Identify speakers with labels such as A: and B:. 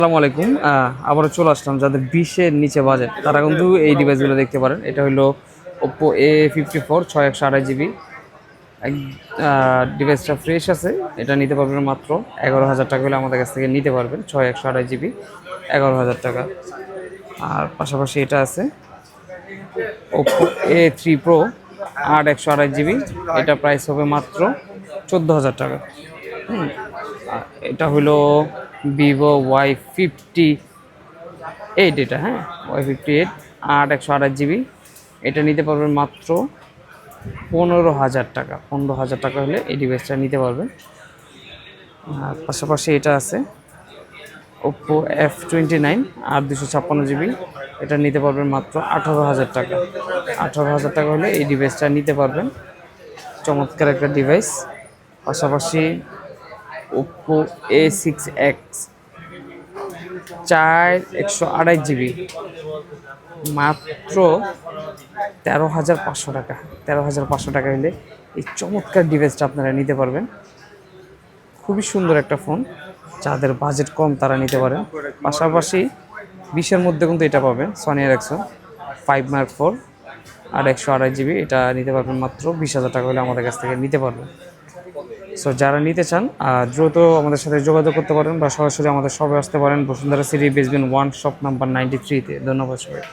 A: আসসালামু আলাইকুম। আবারও চলে আসলাম যাদের 20-এর নিচে বাজেট তারা কিন্তু এই ডিভাইসগুলো দেখতে পারেন। এটা হলো Oppo A54 6128 জিবি। ডিভাইসটা ফ্রেশ আছে, এটা নিতে পারবেন মাত্র 11,000 টাকা হলে আমাদের কাছ থেকে নিতে পারবেন। 6128 জিবি 11,000 টাকা। আর পাশাপাশি এটা আছে Oppo A3 Pro 8128 জিবি, এটা প্রাইস হবে মাত্র 14,000 টাকা। এটা হলো Vivo Y58, এটা হ্যাঁ Y58 8128 জিবি, এটা নিতে পারবেন মাত্র 15,000 টাকা। 15,000 টাকা হলে এই ডিভাইসটা নিতে পারবেন। আর পাশাপাশি এটা আছে Oppo F29 256 জিবি, এটা নিতে পারবেন মাত্র 18,000 টাকা। 18,000 টাকা হলে এই ডিভাইসটা নিতে পারবেন। চমৎকার একটা ডিভাইস। পাশাপাশি Oppo A6X 128 জিবি, মাত্র 13,500 টাকা। 13,500 টাকা হলে এই চমৎকার ডিভাইসটা আপনারা নিতে পারবেন। খুবই সুন্দর একটা ফোন, যাদের বাজেট কম তারা নিতে পারেন। পাশাপাশি 20-এর মধ্যে কিন্তু এটা পাবেন, সনি এরিকসন 5 Mark 4 আর 128 জিবি, এটা নিতে পারবেন মাত্র 20,000 টাকা হলে আমাদের কাছ থেকে নিতে পারবেন। সো যারা নিতে চান দ্রুত আমাদের সাথে যোগাযোগ করতে পারেন বা সরাসরি আমাদের শপে আসতে পারেন, Bashundhara city basement 1 shop number 93-তে। ধন্যবাদ সবাই।